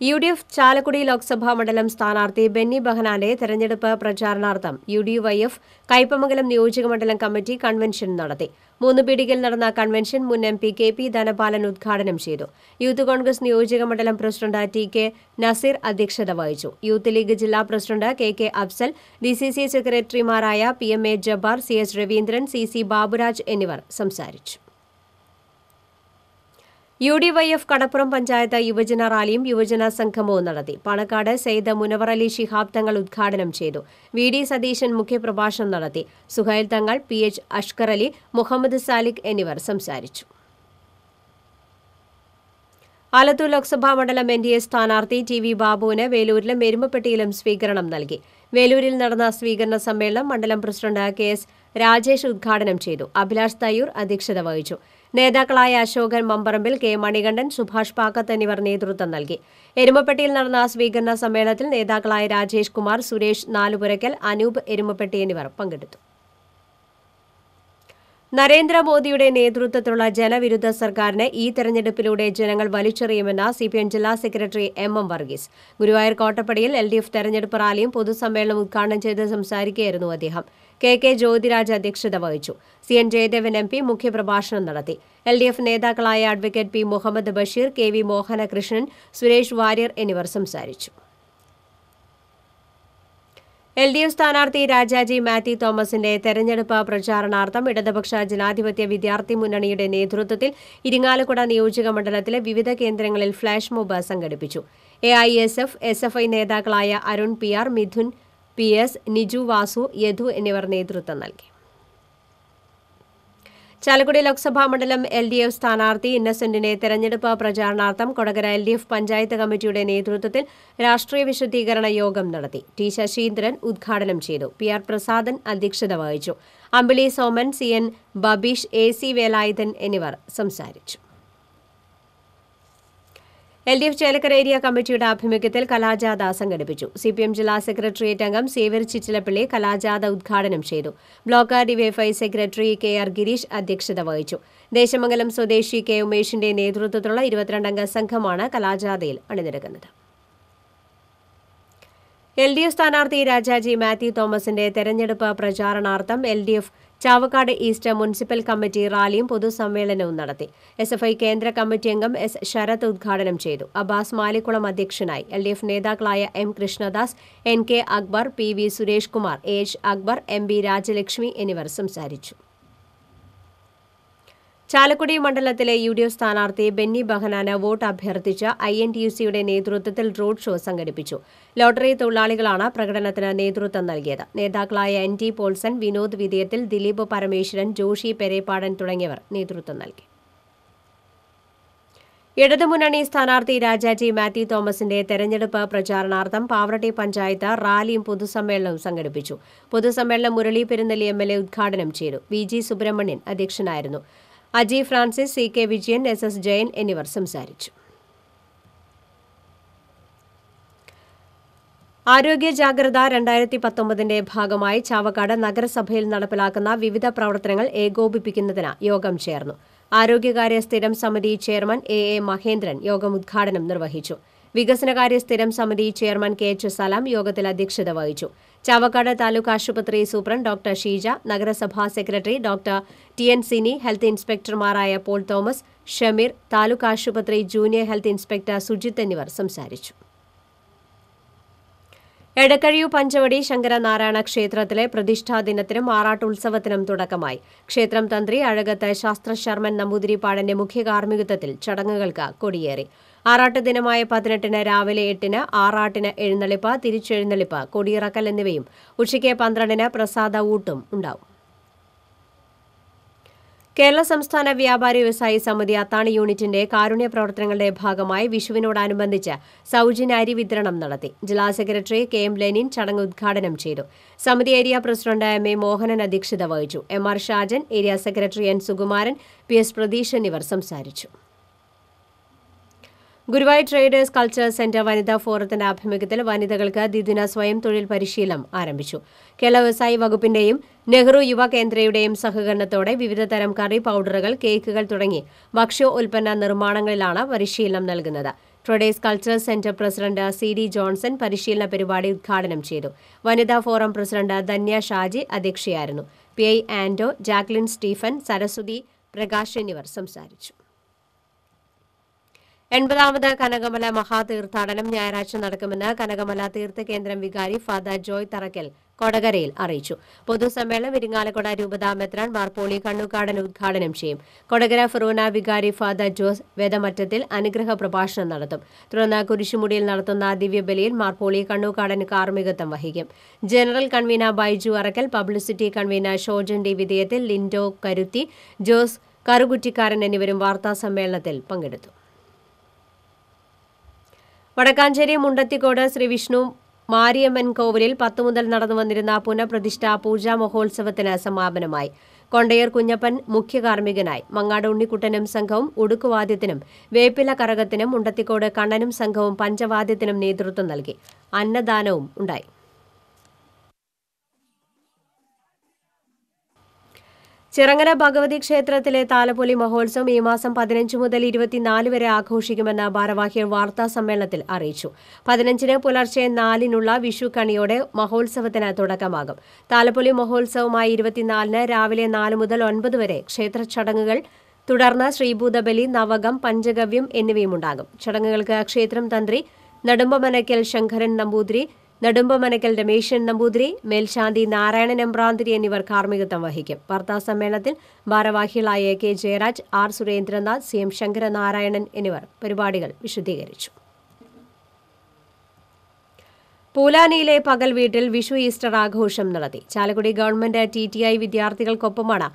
UDF ചാലക്കുടി ലോക്സഭാ മണ്ഡലം സ്ഥാനാർത്ഥി ബെന്നി ബെഹനാന്റെ തെരഞ്ഞെടുപ്പ് പ്രചാരണാർത്ഥം UDYF കയ്പമംഗലം നിയോജകമണ്ഡലം കമ്മിറ്റി കൺവെൻഷൻ നടത്തി. 3 പീടികയിൽ നടന്ന കൺവെൻഷൻ മുൻ MP KP ധനപാലൻ ഉദ്ഘാടനം ചെയ്തു. യൂത്ത് കോൺഗ്രസ് നിയോജകമണ്ഡലം പ്രസിഡന്റ് TK നസീർ അധ്യക്ഷത വഹിച്ചു. യൂത്ത് ലീഗ് ജില്ലാ പ്രസിഡന്റ് KK അഫ്സൽ, DCC സെക്രട്ടറിമാരായ PMA Jabbar, CS Raveendran, CC Baburaj എന്നിവർ സംസാരിച്ചു. UDYF കടപ്പുറം പഞ്ചായത്ത് യുവജന റാലിയും യുവജന സംഗമവും നടത്തി. പാണക്കാട് സെയ്ദ് മുനവർ അലി ശിഹാബ് തങ്ങൾ ഉദ്ഘാടനം ചെയ്തു. VD സതീശൻ മുഖ്യപ്രഭാഷണം നടത്തി. സുഹൈൽ തങ്ങൾ, PH അഷ്കർ അലി, മുഹമ്മദ് സാലിഖ് എന്നിവർ സംസാരിച്ചു. ആലത്തൂർ ലോക്സഭാ മണ്ഡലം NDA സ്ഥാനാർത്ഥി TV ബാബുവിന് വേലൂരിലും എരുമപ്പെട്ടിയിലും സ്വീകരണം നൽകി. വേലൂരിൽ നടന്ന സ്വീകരണ സമ്മേളനം മണ്ഡലം പ്രസിഡന്റ് KS രാജേഷ് ഉദ്ഘാടനം ചെയ്തു. അഭിലാഷ് തയ്യൂർ അധ്യക്ഷത വഹിച്ചു. നേതാക്കളായ അശോകൻ മമ്പറമ്പിൽ, K മണികണ്ഠൻ, സുഭാഷ് പാക്കത്ത് എന്നിവർ നേതൃത്വം നൽകി. എരുമപ്പെട്ടിയിൽ നടന്ന സ്വീകരണ സമ്മേളനത്തിൽ നേതാക്കളായ രാജേഷ് കുമാർ, സുരേഷ് നാലുപുരയ്ക്കൽ, അനൂപ് എരുമപ്പെട്ടി എന്നിവർ പങ്കെടുത്തു. നരേന്ദ്രമോദിയുടെ നേതൃത്വത്തിലുള്ള ജനവിരുദ്ധ സർക്കാരിനെ ഈ തെരഞ്ഞെടുപ്പിലൂടെ ജനങ്ങൾ വലിച്ചെറിയുമെന്ന് CPM ജില്ലാ സെക്രട്ടറി MM വർഗീസ്. ഗുരുവായൂർ കോട്ടപ്പടിയിൽ LDF തെരഞ്ഞെടുപ്പ് റാലിയും പൊതുസമ്മേളനം ഉദ്ഘാടനം ചെയ്ത് സംസാരിക്കുകയായിരുന്നു അദ്ദേഹം. KK ജ്യോതിരാജ് അധ്യക്ഷത വഹിച്ചു. CN ജയദേവൻ MP മുഖ്യപ്രഭാഷണം നടത്തി. LDF നേതാക്കളായ advocate P Muhammad Basheer, KV Mohanakrishnan, Suresh Warrier എന്നിവർ സംസാരിച്ചു. LDF സ്ഥാനാർത്ഥി രാജാജി മാത്യു തോമസിന്റെ തെരഞ്ഞെടുപ്പ് പ്രചാരണാർത്ഥം ഇടതുപക്ഷ ജനാധിപത്യ വിദ്യാർത്ഥി മുന്നണിയുടെ നേതൃത്വത്തിൽ ഇരിങ്ങാലക്കുട നിയോജക മണ്ഡലത്തിലെ വിവിധ കേന്ദ്രങ്ങളിൽ ഫ്ലാഷ് മോബ് സംഘടിപ്പിച്ചു. AISF, SFI നേതാക്കളായ അരുൺ PR, മിഥുൻ PS, നിജു വാസു, യദു എന്നിവർ നേതൃത്വം നൽകി. ചാലക്കുടി ലോക്സഭാ മണ്ഡലം LDF സ്ഥാനാർത്ഥി ഇന്നസെന്റിനെ തെരഞ്ഞെടുപ്പ് പ്രചാരണാർത്ഥം കൊടകര LDF പഞ്ചായത്ത് കമ്മിറ്റിയുടെ നേതൃത്വത്തിൽ രാഷ്ട്രീയ വിശദീകരണ യോഗം നടത്തി. T ശശീന്ദ്രൻ ഉദ്ഘാടനം ചെയ്തു. PR പ്രസാദൻ അധ്യക്ഷത വഹിച്ചു. അമ്പിളി സോമൻ, CN ബബീഷ്, AC വേലായുധൻ എന്നിവർ സംസാരിച്ചു. LDF ചേലക്കര ഏരിയ കമ്മിറ്റിയുടെ ആഭിമുഖ്യത്തിൽ കലാജാഥ സംഘടിപ്പിച്ചു. CPM ജില്ലാ സെക്രട്ടേറിയറ്റ് അംഗം സേവ്യർ ചിച്ചിലപ്പള്ളി കലാജാഥ ഉദ്ഘാടനം ചെയ്തു. Block DYFI secretary KR Girish അധ്യക്ഷത വഹിച്ചു. ദേശമംഗലം സ്വദേശി K ഉമേഷിന്റെ നേതൃത്വത്തിലുള്ള 22-അംഗ സംഘമാണ് കലാജാഥയിൽ അണിനിരക്കുന്നത്. LDF സ്ഥാനാർത്ഥി രാജാജി മാത്യു തോമസിന്റെ തെരഞ്ഞെടുപ്പ് പ്രചാരണാർത്ഥം LDF Chavakkad east municipal committee റാലിയും പൊതുസമ്മേളനവും നടത്തി. SFI കേന്ദ്ര കമ്മിറ്റി അംഗം S ശരത് ഉദ്ഘാടനം ചെയ്തു. അബ്ബാസ് മാലിക്കുളം അധ്യക്ഷനായി. LDF നേതാക്കളായ M Krishnadas, NK Akbar, PV Suresh Kumar, AH Akbar, MB Rajalakshmi എന്നിവർ സംസാരിച്ചു. ചാലക്കുടി മണ്ഡലത്തിലെ UDF സ്ഥാനാർത്ഥി ബെന്നി ബെഹനാന് വോട്ട് അഭ്യർത്ഥിച്ച് INTUCയുടെ നേതൃത്വത്തിൽ റോഡ് ഷോ സംഘടിപ്പിച്ചു. ലോട്ടറി തൊഴിലാളികളാണ് പ്രകടനത്തിന് നേതൃത്വം നൽകിയത്. നേതാക്കളായ NT പോൾസൺ, വിനോദ് വിധേയത്തിൽ, ദിലീപ് പരമേശ്വരൻ, ജോഷി പെരേപ്പാടൻ തുടങ്ങിയവർ നേതൃത്വം നൽകി. ഇടതുമുന്നണി സ്ഥാനാർത്ഥി രാജാജി മാത്യു തോമസിന്റെ തെരഞ്ഞെടുപ്പ് പ്രചാരണാർത്ഥം പാവറട്ടി പഞ്ചായത്ത് റാലിയും പൊതുസമ്മേളനവും സംഘടിപ്പിച്ചു. പൊതുസമ്മേളനം മുരളി പെരുന്നെല്ലി MLA ഉദ്ഘാടനം ചെയ്തു. VG സുബ്രഹ്മണ്യൻ അധ്യക്ഷനായിരുന്നു. Aji Francis, CK Vijayan, SS Jayan എന്നിവർ സംസാരിച്ചു. ആരോഗ്യ ജാഗ്രത 2019ന്റെ ഭാഗമായി ചാവക്കാട് നഗരസഭയിൽ നടപ്പിലാക്കുന്ന വിവിധ പ്രവർത്തനങ്ങൾ ഏകോപിപ്പിക്കുന്നതിന് യോഗം ചേർന്നു. ആരോഗ്യകാര്യ സ്ഥിരം സമിതി ചെയർമാൻ AA മഹേന്ദ്രൻ യോഗം ഉദ്ഘാടനം നിർവഹിച്ചു. വികസനകാര്യ സ്ഥിരം സമിതി ചെയർമാൻ KH സലാം യോഗത്തിൽ അധ്യക്ഷത വഹിച്ചു. ചാവക്കാട് താലൂക്ക് ആശുപത്രി സൂപ്രണ്ട് ഡോക്ടർ ഷീജ, നഗരസഭാ secretary doctor TN Sini, health ഇൻസ്പെക്ടർമാരായ പോൾ തോമസ്, ഷമീർ, താലൂക്ക് ആശുപത്രി ജൂനിയർ ഹെൽത്ത് ഇൻസ്പെക്ടർ സുജിത്ത് എന്നിവർ സംസാരിച്ചു. എടക്കഴിയു പഞ്ചവടി ശങ്കരനാരായണ ക്ഷേത്രത്തിലെ പ്രതിഷ്ഠാ ദിനത്തിനും ആറാട്ടുത്സവത്തിനും തുടക്കമായി. ക്ഷേത്രം തന്ത്രി അഴകത്ത് ശാസ്ത്രശർമ്മൻ നമ്പൂതിരിപ്പാടന്റെ മുഖ്യ കാർമ്മികത്വത്തിൽ ചടങ്ങുകൾക്ക് കൊടിയേറി. ആറാട്ട് ദിനമായ 18-ന് രാവിലെ 8-ന് ആറാട്ടിന് എഴുന്നള്ളിപ്പ്, തിരിച്ചെഴുന്നള്ളിപ്പ്, കൊടിയിറക്കൽ എന്നിവയും ഉച്ചയ്ക്ക് 12-ന് പ്രസാദ ഊട്ടും ഉണ്ടാവും. കേരള സംസ്ഥാന വ്യാപാരി വ്യവസായി സമിതി അത്താണി യൂണിറ്റിന്റെ കാരുണ്യ പ്രവർത്തനങ്ങളുടെ ഭാഗമായി വിഷുവിനോടനുബന്ധിച്ച് സൗജന്യ അരി വിതരണം നടത്തി. ജില്ലാ സെക്രട്ടറി KM ലെനിൻ ചടങ്ങ് ഉദ്ഘാടനം ചെയ്തു. സമിതി ഏരിയ പ്രസിഡന്റ് MA മോഹനൻ അധ്യക്ഷത വഹിച്ചു. MR Shajan, area secretary N Sukumaran, PS Pratheesh എന്നിവർ സംസാരിച്ചു. ഗുരുവായൂർ ട്രേഡേഴ്സ് കൾച്ചർ സെന്റർ വനിതാ ഫോറത്തിന്റെ ആഭിമുഖ്യത്തിൽ വനിതകൾക്ക് ദ്വിദിന സ്വയം തൊഴിൽ പരിശീലനം ആരംഭിച്ചു. കേരള വ്യവസായ വകുപ്പിന്റെയും നെഹ്റു യുവ കേന്ദ്രയുടെയും സഹകരണത്തോടെ വിവിധതരം കറി പൌഡറുകൾ, കേക്കുകൾ തുടങ്ങി ഭക്ഷ്യ ഉൽപ്പന്ന നിർമ്മാണങ്ങളിലാണ് പരിശീലനം നൽകുന്നത്. Traders cultural centre president CD Johnson പരിശീലന പരിപാടി ഉദ്ഘാടനം ചെയ്തു. വനിതാ ഫോറം പ്രസിഡന്റ് ധന്യ ഷാജി അധ്യക്ഷയായിരുന്നു. PI Anto, Jacqueline Stephen, Saraswathi Prakash എന്നിവർ സംസാരിച്ചു. 80ാമത് കനകമല മഹാതീർത്ഥാടനം ഞായറാഴ്ച നടക്കുമെന്ന് കനകമല തീർത്ഥകേന്ദ്രം വികാരി ഫാദർ ജോയ് തറക്കൽ കൊടകരയിൽ അറിയിച്ചു. പൊതുസമ്മേളനം ഇരിങ്ങാലക്കുട രൂപതാ മെത്രാൻ മാർപ്പോളി കണ്ണൂക്കാടൻ ഉദ്ഘാടനം ചെയ്യും. കൊടകര ഫെറോന വികാരി ഫാദർ ജോസ് വേദമറ്റത്തിൽ അനുഗ്രഹ പ്രഭാഷണം നടത്തും. തുടർന്ന് കുരിശുമുടിയിൽ നടത്തുന്ന ദിവ്യബലിയിൽ മാർപ്പോളി കണ്ണൂക്കാടൻ കാർമ്മികത്വം വഹിക്കും. General convener Baiju Arakkal, publicity convener Shojan D വിധേയത്തിൽ, ലിൻഡോ കരുത്തി, ജോസ് കറുകുറ്റിക്കാരൻ എന്നിവരും വാർത്താസമ്മേളനത്തിൽ പങ്കെടുത്തു. വടക്കാഞ്ചേരി മുണ്ടത്തിക്കോട് ശ്രീ വിഷ്ണു മാരിയമ്മൻ കോവിലിൽ 10 മുതൽ നടന്നു വന്നിരുന്ന പുനഃപ്രതിഷ്ഠാ പൂജാ മഹോത്സവത്തിന് സമാപനമായി. കൊണ്ടയർ കുഞ്ഞപ്പൻ മുഖ്യ കാർമ്മികനായി. മങ്ങാട് ഉണ്ണിക്കുട്ടനും സംഘവും ഉടുക്കുവാദ്യത്തിനും വേപ്പില കറകത്തിനും മുണ്ടത്തിക്കോട് കണ്ണനും സംഘവും പഞ്ചവാദ്യത്തിനും നേതൃത്വം നൽകി. അന്നദാനവും ഉണ്ടായി. ചിറങ്ങര ഭഗവതി ക്ഷേത്രത്തിലെ താലപ്പൊലി മഹോത്സവം ഈ മാസം 15 മുതൽ 24 വരെ ആഘോഷിക്കുമെന്ന് ഭാരവാഹികൾ വാർത്താ സമ്മേളനത്തിൽ അറിയിച്ചു. 15-ന് പുലർച്ചെ 4-നുള്ള വിഷു കണിയോടെ മഹോത്സവത്തിന് തുടക്കമാകും. താലപ്പൊലി മഹോത്സവമായി 24-ന് രാവിലെ 4 മുതൽ 9 വരെ ക്ഷേത്ര ചടങ്ങുകൾ, തുടർന്ന് ശ്രീഭൂതബലി, നവകം, പഞ്ചഗവ്യം എന്നിവയുമുണ്ടാകും. ചടങ്ങുകൾക്ക് ക്ഷേത്രം തന്ത്രി നെടുമ്പമനക്കൽ ശങ്കരൻ നമ്പൂതിരി, നെടുമ്പമനക്കൽ രമേശൻ നമ്പൂതിരി, മേൽശാന്തി നാരായണൻ എമ്പ്രാന്തിരി എന്നിവർ കാർമ്മികത്വം വഹിക്കും. വാർത്താസമ്മേളനത്തിൽ ഭാരവാഹികളായ K Jayaraj, R Surendranath, CM Sankaranarayanan എന്നിവർ പരിപാടികൾ വിശദീകരിച്ചു. പൂലാനിയിലെ പകൽ വീട്ടിൽ വിഷു ഈസ്റ്റർ ആഘോഷം നടത്തി. ചാലക്കുടി ഗവൺമെന്റ് TTI വിദ്യാർത്ഥികൾക്കൊപ്പമാണ്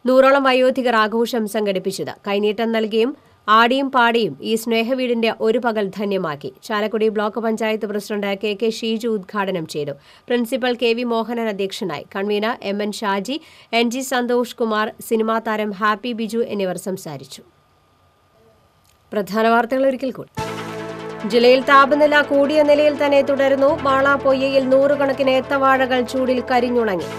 100ഓളം വയോധികർ ആഘോഷം സംഘടിപ്പിച്ചത്. കൈനീട്ടം നൽകിയും ആടിയും പാടിയും ഈ സ്നേഹവീടിന്റെ ഒരു പകൽ ധന്യമാക്കി. Chalakudy block panchayat president KK Sheeju ഉദ്ഘാടനം ചെയ്തു. പ്രിൻസിപ്പൽ KV മോഹനൻ അധ്യക്ഷനായി. Convener MN Shaji, NG Santhosh Kumar, cinema താരം ഹാപ്പി ബിജു എന്നിവർ സംസാരിച്ചു. പ്രധാന വാർത്തകൾ ഒരിക്കൽ കൂടി. ജില്ലയിൽ താപനില കൂടിയ നിലയിൽ തന്നെ തുടരുന്നു. മാള പൊയ്യയിൽ 100 കണക്കിന് ഏത്തവാഴകൾ ചൂടിൽ കരിഞ്ഞുണങ്ങി.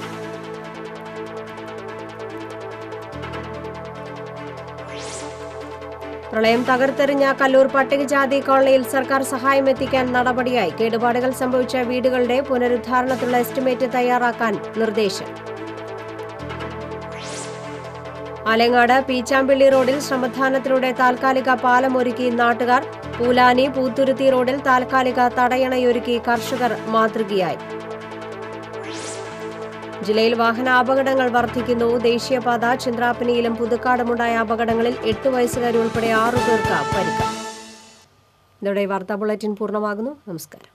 പ്രളയം തകർത്തെറിഞ്ഞ കല്ലൂർ പട്ടികജാതി കോളനിയിൽ സർക്കാർ സഹായം എത്തിക്കാൻ നടപടിയായി. കേടുപാടുകൾ സംഭവിച്ച വീടുകളുടെ പുനരുദ്ധാരണത്തിനുള്ള എസ്റ്റിമേറ്റ് തയ്യാറാക്കാൻ നിർദ്ദേശം. ആലങ്ങാട് പീച്ചാമ്പിള്ളി റോഡിൽ ശ്രമദാനത്തിലൂടെ താൽക്കാലിക പാലം ഒരുക്കി നാട്ടുകാർ. പൂലാനി പൂത്തുരുത്തി റോഡിൽ താൽക്കാലിക തടയണയൊരുക്കി കർഷകർ മാതൃകയായി. ജില്ലയിൽ വാഹനാപകടങ്ങൾ വർദ്ധിക്കുന്നു. ദേശീയപാത ചന്ദ്രാപ്പനിയിലും പുതുക്കാടുമുണ്ടായ അപകടങ്ങളിൽ 8 വയസ്സുകാരി ഉൾപ്പെടെ 6 പേർക്ക് പരിക്ക്. ഇതോടെ വാർത്താ ബുള്ളറ്റിൻ പൂർണ്ണമാകുന്നു. നമസ്കാരം.